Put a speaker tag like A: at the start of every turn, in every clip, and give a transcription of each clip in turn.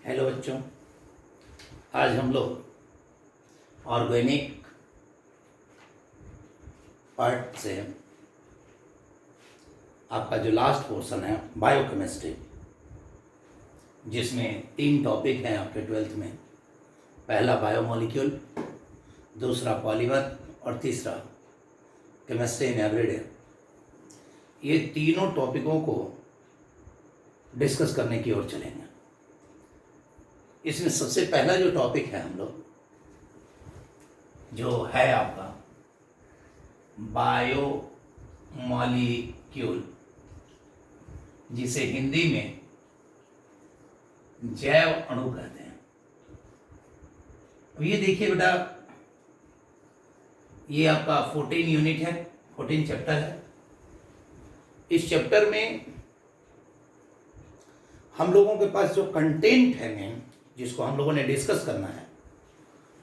A: Hello बच्चों, आज हम लोग ऑर्गेनिक पार्ट से आपका जो लास्ट पोर्शन है बायोकेमिस्ट्री, जिसमें 3 टॉपिक हैं आपके 12th में। पहला बायोमोलिक्यूल, दूसरा पॉलीमर और तीसरा केमिस्ट्री इन एवरीडे। ये तीनों टॉपिकों को डिस्कस करने की ओर चलेंगे। इसमें सबसे पहला जो टॉपिक है हम लोग जो है आपका बायोमॉलिक्यूल, जिसे हिंदी में जैव अणु कहते हैं। अब ये देखिए बेटा, ये आपका 14 यूनिट है, 14 चैप्टर है। इस चैप्टर में हम लोगों के पास जो कंटेंट है मेन, जिसको हम लोगों ने डिस्कस करना है,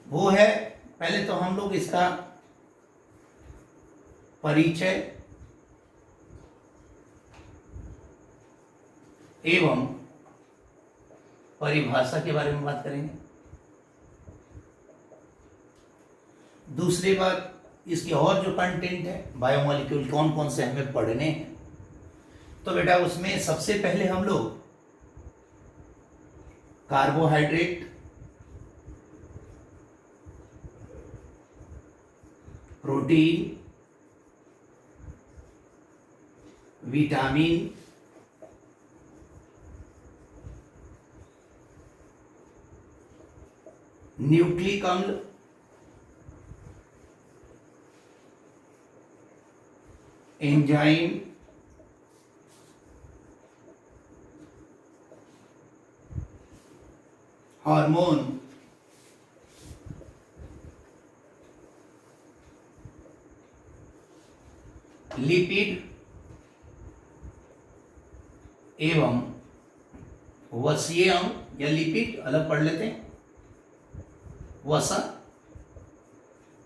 A: वो है पहले तो हम लोग इसका परिचय एवं परिभाषा के बारे में बात करेंगे। दूसरी बात, इसके और जो कंटेंट है बायोमॉलिक्यूल कौन कौन से हमें पढ़ने हैं, तो बेटा उसमें सबसे पहले हम लोग कार्बोहाइड्रेट, प्रोटीन, विटामिन, न्यूक्लिक अम्ल, एंजाइम, हार्मोन, लिपिड एवं वसीय अम्ल या लिपिड अलग पढ़ लेते हैं,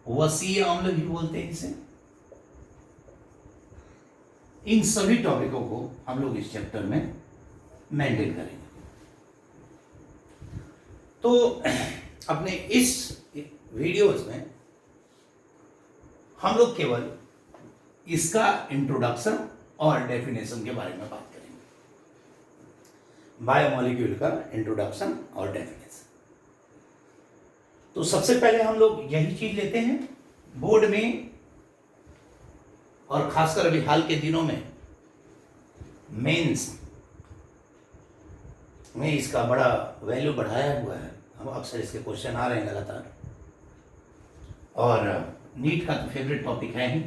A: वसीय अम्ल भी बोलते हैं इसे। इन सभी टॉपिकों को हम लोग इस चैप्टर में मेंटेन करेंगे। तो अपने इस वीडियोस में हम लोग केवल इसका इंट्रोडक्शन और डेफिनेशन के बारे में बात करेंगे। बायोमॉलिक्यूल का इंट्रोडक्शन और डेफिनेशन। तो सबसे पहले हम लोग यही चीज लेते हैं। बोर्ड में और खासकर अभी हाल के दिनों में मेंस में इसका बड़ा वैल्यू बढ़ाया हुआ है। हम अक्सर इसके क्वेश्चन आ रहे हैं लगातार, और नीट का तो फेवरेट टॉपिक है ही।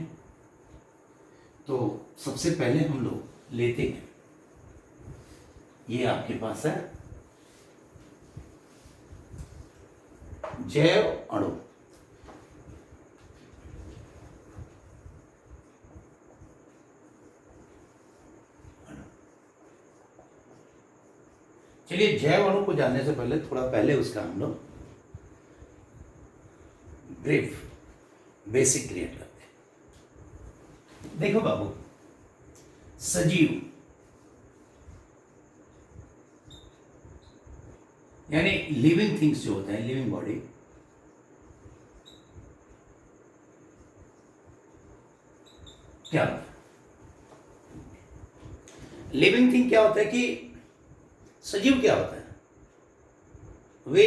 A: तो सबसे पहले हम लोग लेते हैं, ये आपके पास है जैव अणु। चलिए, जैव अणु को जानने से पहले थोड़ा पहले उसका हम लोग ब्रीफ बेसिक क्रिएट करते हैं। देखो बाबू, सजीव यानी लिविंग थिंग्स जो होते हैं, लिविंग बॉडी, क्या होता है? लिविंग थिंग क्या होता है कि सजीव क्या होता है? वे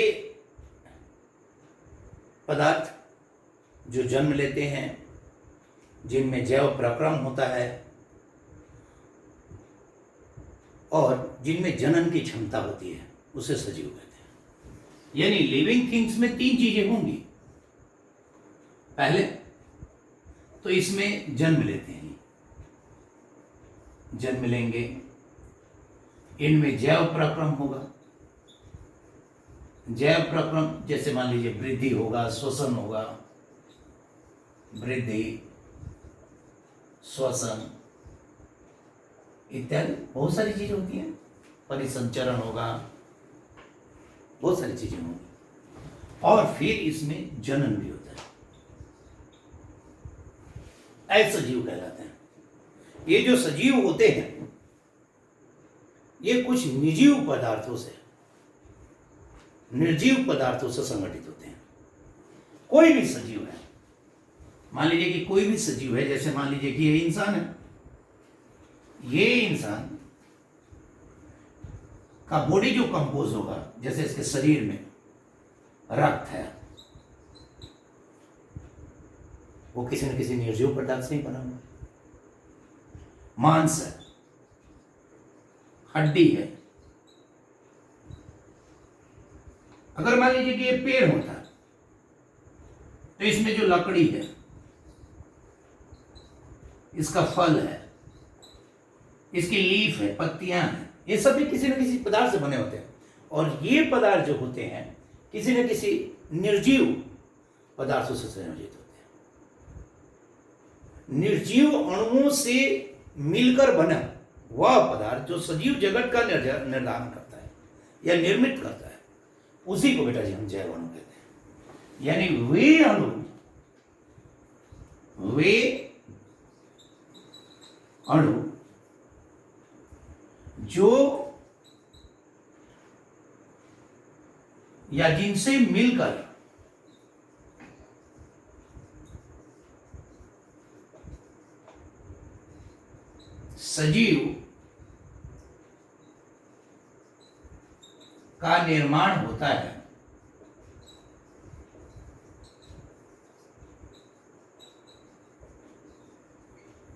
A: पदार्थ जो जन्म लेते हैं, जिनमें जैव प्रक्रम होता है और जिनमें जनन की क्षमता होती है, उसे सजीव कहते हैं। यानी लिविंग थिंग्स में 3 चीजें होंगी। पहले तो इसमें जन्म लेते हैं, जन्म लेंगे, इनमें जैव प्रक्रम होगा। जैव प्रक्रम जैसे मान लीजिए वृद्धि होगा, श्वसन होगा, वृद्धि, श्वसन इत्यादि बहुत सारी चीजें होती हैं। परिसंचरण होगा, बहुत सारी चीजें होंगी। और फिर इसमें जनन भी होता है। ऐसे सजीव कहलाते हैं। ये जो सजीव होते हैं, ये कुछ निर्जीव पदार्थों से निर्जीव पदार्थों से संगठित होते हैं। कोई भी सजीव है, मान लीजिए कि कोई भी सजीव है, जैसे मान लीजिए कि ये इंसान है, ये इंसान का बॉडी जो कंपोज होगा, जैसे इसके शरीर में रक्त है, वो किसी न किसी निर्जीव पदार्थ से ही बना हुआ। मांस है, हड्डी है। अगर मान लीजिए कि ये पेड़ होता है तो इसमें जो लकड़ी है, इसका फल है, इसकी लीफ है, पत्तियां हैं, ये सब भी किसी न किसी पदार्थ से बने होते हैं। और ये पदार्थ जो होते हैं किसी न किसी निर्जीव पदार्थों से संयोजित होते हैं। निर्जीव अणुओं से मिलकर बना वह पदार्थ जो सजीव जगत का निर्धारण करता है या निर्मित करता है, उसी को बेटा जी हम जैव अणु कहते हैं। यानी वे अणु, जो या जिनसे मिलकर सजीव का निर्माण होता है,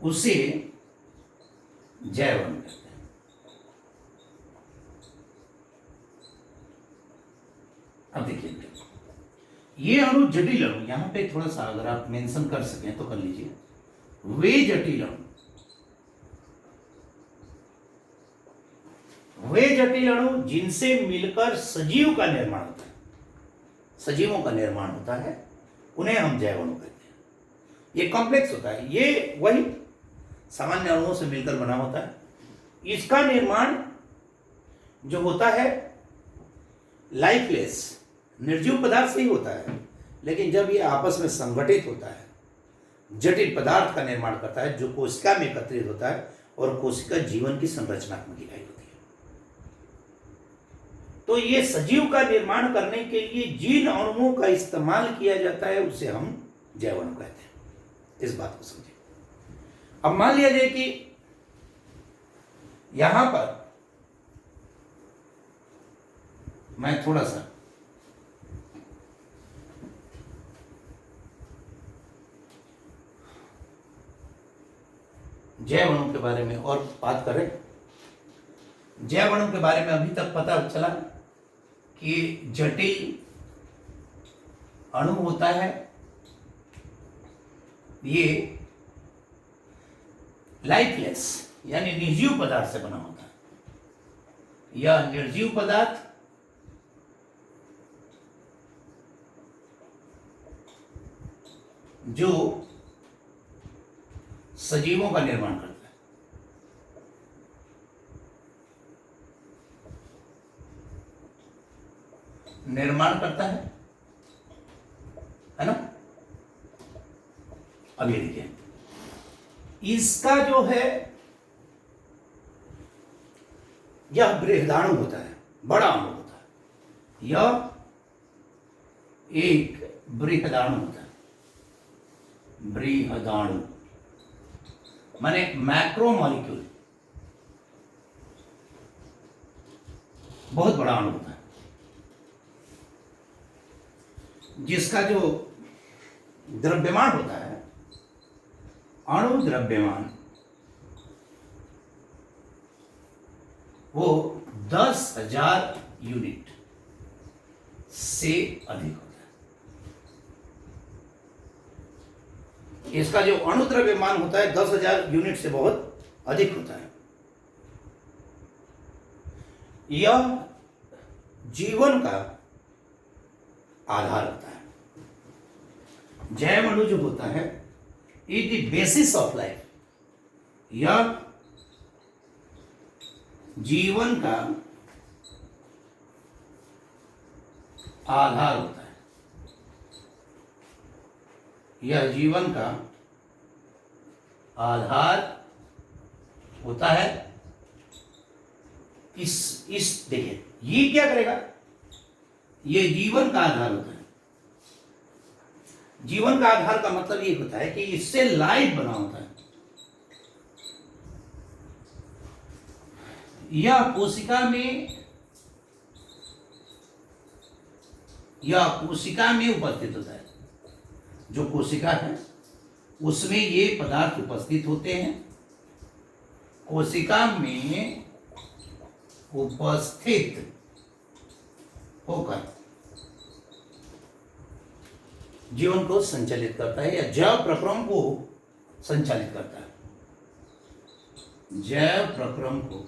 A: उसे जैव अणु कहते हैं। अब देखिए, ये अणु जटिल अणु, यहां पे थोड़ा सा अगर आप मेंशन कर सकें तो कर लीजिए। वे जटिल अणु, वे जटिल अणु जिनसे मिलकर सजीव का निर्माण होता है, सजीवों का निर्माण होता है, उन्हें हम जैव अणु कहते हैं। ये कॉम्प्लेक्स होता है, ये वही सामान्य अणुओं से मिलकर बना होता है। इसका निर्माण जो होता है लाइफलेस, निर्जीव पदार्थ से ही होता है, लेकिन जब ये आपस में संगठित होता है, जटिल पदार्थ का निर्माण करता है, जो कोशिका में एकत्रित होता है, और कोशिका जीवन की संरचनात्मक इकाई होती है। तो ये सजीव का निर्माण करने के लिए जिन अणुओं का इस्तेमाल किया जाता है, उसे हम जैव अणु कहते हैं। इस बात को समझिए। अब मान लिया जाए कि यहां पर मैं थोड़ा सा जैव अणु के बारे में और बात करें। जैव अणु के बारे में अभी तक पता चला कि जटिल अणु होता है, ये लाइफलेस यानी निर्जीव पदार्थ से बना होता है। यह निर्जीव पदार्थ जो सजीवों का निर्माण करता है। निर्माण करता है ना। अब ये देखिए, इसका जो है यह बृहदाणु होता है, बड़ा अणु होता है। यह एक बृहदाणु होता है। बृहदाणु माने मैक्रो मॉलिक्यूल, बहुत बड़ा अणु होता है, जिसका जो द्रव्यमान होता है, अणु द्रव्यमान, वो 10,000 यूनिट से अधिक होता है। इसका जो अणु द्रव्यमान होता है 10,000 यूनिट से बहुत अधिक होता है। यह जीवन का आधार होता है। जैव अणु जो होता है is the basis of life. यह जीवन का आधार होता है। यह जीवन का आधार होता है। इस देखिए, ये क्या करेगा, ये जीवन का आधार होता है। जीवन का आधार का मतलब ये होता है कि इससे लाइफ बना होता है। यह कोशिका में उपस्थित होता है। जो कोशिका है उसमें ये पदार्थ उपस्थित होते हैं। कोशिका में उपस्थित होकर जीवन को संचालित करता है या जैव प्रक्रम को संचालित करता है। जैव प्रक्रम को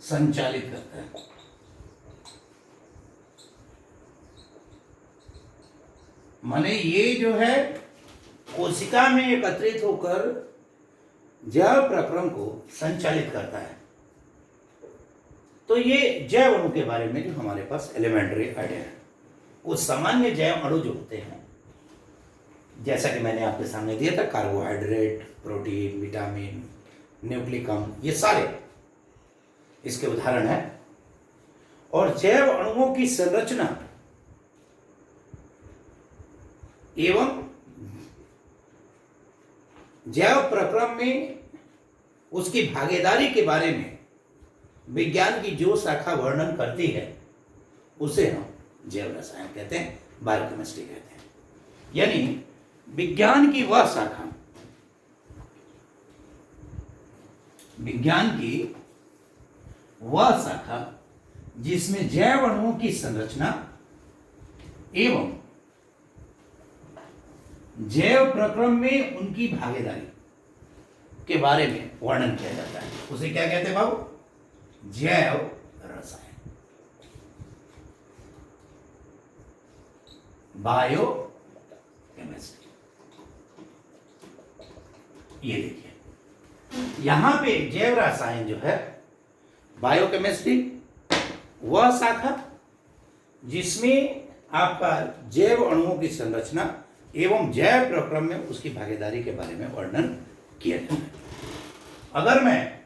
A: संचालित करता है। माने ये जो है कोशिका में एकत्रित होकर जैव प्रक्रम को संचालित करता है। तो ये जैव अणु के बारे में जो हमारे पास एलिमेंट्री आइडिया है। कुछ सामान्य जैव अणु जो होते हैं, जैसा कि मैंने आपके सामने दिया था, कार्बोहाइड्रेट, प्रोटीन, विटामिन, न्यूक्लिक अम्ल, ये सारे इसके उदाहरण हैं। और जैव अणुओं की संरचना एवं जैव प्रक्रम में उसकी भागीदारी के बारे में विज्ञान की जो शाखा वर्णन करती है उसे हम जैव रसायन कहते हैं, बायोकेमिस्ट्री कहते हैं। यानी विज्ञान की वह शाखा, जिसमें जैव अणुओं की संरचना एवं जैव प्रक्रम में उनकी भागीदारी के बारे में वर्णन किया जाता है, उसे क्या कहते हैं बाबू? जैव रसायन, बायो केमिस्ट्री। ये देखिए यहां पे जैव रसायन जो है, बायोकेमिस्ट्री वह शाखा जिसमें आपका जैव अणुओं की संरचना एवं जैव प्रक्रम में उसकी भागीदारी के बारे में वर्णन किया जाता है। अगर मैं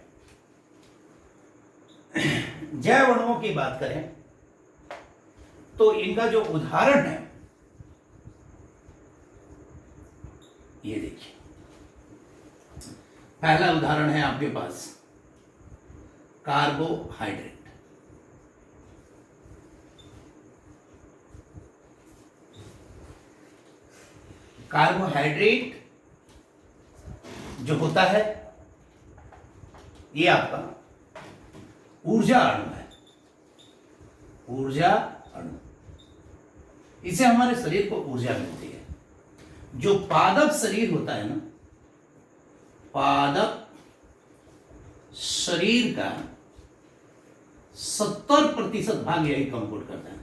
A: जैव अणुओं की बात करें तो इनका जो उदाहरण है, ये देखिए पहला उदाहरण है आपके पास कार्बोहाइड्रेट। कार्बोहाइड्रेट जो होता है ये आपका ऊर्जा अणु है। ऊर्जा अणु, इससे हमारे शरीर को ऊर्जा मिलती है। जो पादप शरीर होता है ना, पादप शरीर का 70% भाग यही कंप्यूट करता है।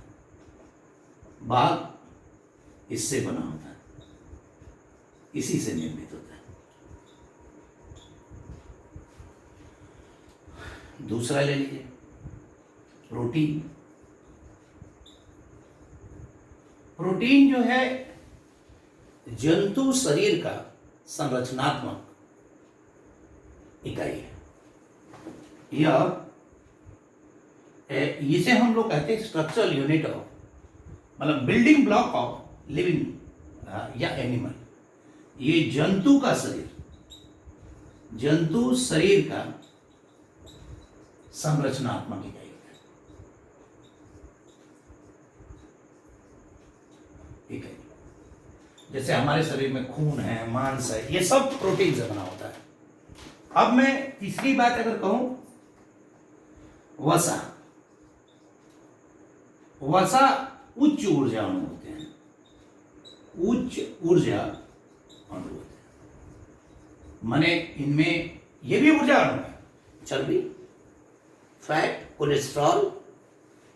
A: भाग इससे बना होता है, इसी से निर्मित होता है। दूसरा ले लीजिए प्रोटीन। प्रोटीन जो है जंतु शरीर का संरचनात्मक इकाई है। यह इसे हम लोग कहते हैं स्ट्रक्चरल यूनिट ऑफ, मतलब बिल्डिंग ब्लॉक ऑफ लिविंग या एनिमल। ये जंतु का शरीर, जंतु शरीर का संरचनात्मक इकाई है। जैसे हमारे शरीर में खून है, मांस है, ये सब प्रोटीन से बना होता है। अब मैं तीसरी बात अगर कहूं, वसा। वसा उच्च ऊर्जा अणु होते हैं, उच्च ऊर्जा अणु होते हैं। माने इनमें ये भी ऊर्जा अणु है, चर्बी, फैट, कोलेस्ट्रॉल,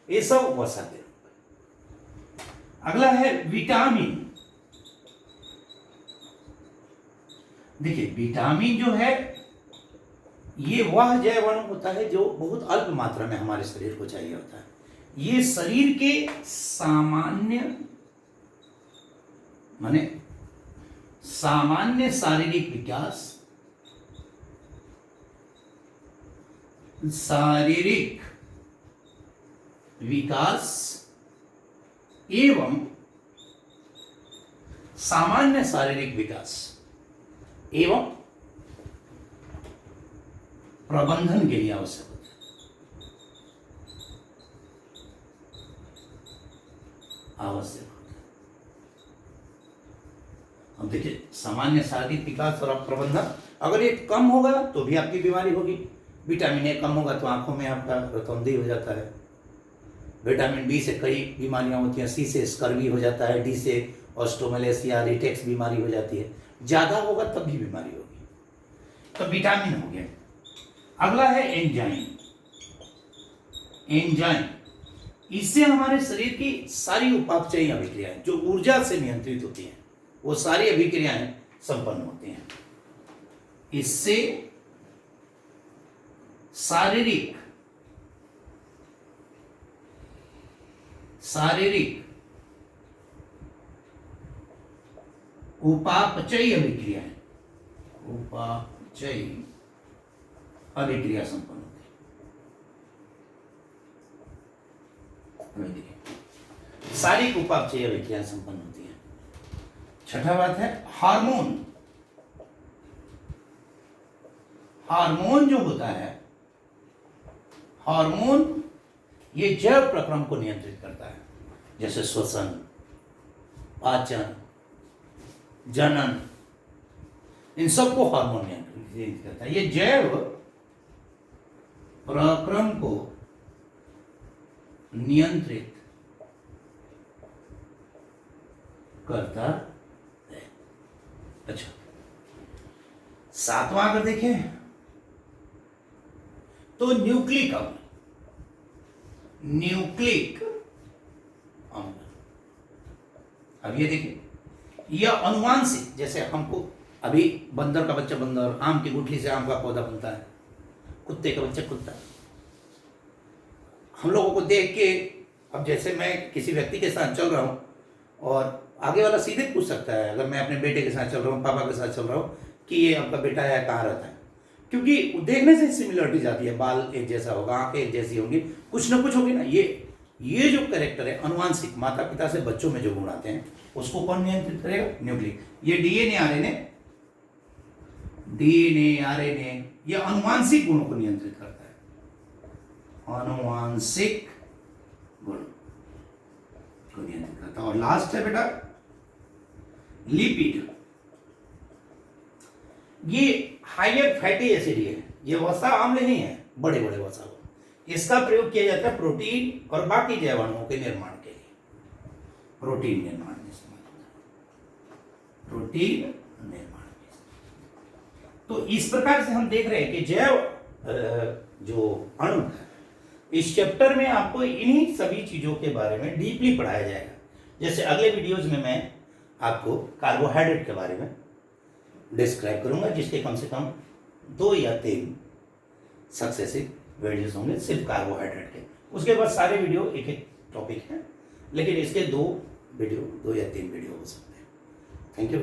A: ये सब वसा के रूप। अगला है विटामिन। देखिए विटामिन जो है ये वह जैव अणु होता है जो बहुत अल्प मात्रा में हमारे शरीर को चाहिए होता है। ये शरीर के सामान्य शारीरिक विकास, शारीरिक विकास एवं सामान्य शारीरिक विकास एवं प्रबंधन के लिए आवश्यक होता है। आवश्यक होता है। अब देखिए, सामान्य शारीरिक विकास और प्रबंधन, अगर ये कम होगा तो भी आपकी बीमारी होगी। विटामिन ए कम होगा तो आंखों में आपका रतौंधी हो जाता है। विटामिन बी से कई बीमारियां होती हैं। सी से स्कर्वी हो जाता है। डी से ऑस्टोमेलेसिया रिटेक्स बीमारी हो जाती है। ज़्यादा होगा तब भी बीमारी होगी। तो विटामिन हो गया। अगला है एंजाइम। एंजाइम, इससे हमारे शरीर की सारी उपापचयी अभिक्रियाएं जो ऊर्जा से नियंत्रित होती हैं, वो सारी अभिक्रियाएं संपन्न होती हैं। इससे शारीरिक उपापचयी अभिक्रियाएं, उपापचयी अभिक्रिया संपन्न होती है। शारीरिक उपापचयी अभिक्रिया संपन्न होती है। छठा बात है हार्मोन। हार्मोन जो होता है, हार्मोन ये जैव प्रक्रम को नियंत्रित करता है, जैसे श्वसन, पाचन, जनन, इन सबको हार्मोन नियंत्रित करता है। ये जैव प्रक्रम को नियंत्रित करता है। अच्छा, सातवां अगर देखें तो न्यूक्लिक अम्ल। न्यूक्लिक अम्ल, अब ये देखिए, यह अनुवांशिक, जैसे हमको अभी बंदर का बच्चा बंदर, आम की गुठली से आम का पौधा बनता है, कुत्ते का बच्चा कुत्ता। हम लोगों को देख के, अब जैसे मैं किसी व्यक्ति के साथ चल रहा हूँ और आगे वाला सीधे पूछ सकता है, अगर मैं अपने बेटे के साथ चल रहा हूँ, पापा के साथ चल रहा हूँ, कि ये आपका बेटा है, कहाँ रहता है, क्योंकि देखने से सिमिलरिटी जाती है। बाल एक जैसा होगा, आंखें एक जैसी होंगी, कुछ ना कुछ होगी ना। ये जो कैरेक्टर है अनुवांशिक, माता पिता से बच्चों में जो गुण आते हैं, उसको कौन नियंत्रित करेगा? न्यूक्लिक। ये डीएनए आरएनए ये अनुवांशिक गुणों को नियंत्रित करता है। अनुवांशिक गुण को नियंत्रित करता है। और लास्ट है बेटा लिपिड। ये हाइयर फैटी एसिड है, ये वसा अम्ल नहीं है, बड़े बड़े वसा। इसका प्रयोग किया जाता है प्रोटीन और बाकी जैव अणुओं के निर्माण के लिए। प्रोटीन निर्माण में इस्तेमाल होता है। प्रोटीन निर्माण में। तो इस प्रकार से हम देख रहे हैं कि जैव जो अणु है, इस चैप्टर में आपको इन्हीं सभी चीजों के बारे में डीपली पढ़ाया जाएगा। जैसे अगले वीडियोज में मैं आपको कार्बोहाइड्रेट के बारे में डिस्क्राइब करूंगा, जिसके कम से कम 2 या 3 सक्सेसिव वीडियोस होंगे सिर्फ कार्बोहाइड्रेट के। उसके बाद सारे वीडियो एक एक टॉपिक है, लेकिन इसके 2 या 3 वीडियो हो सकते हैं। Thank you.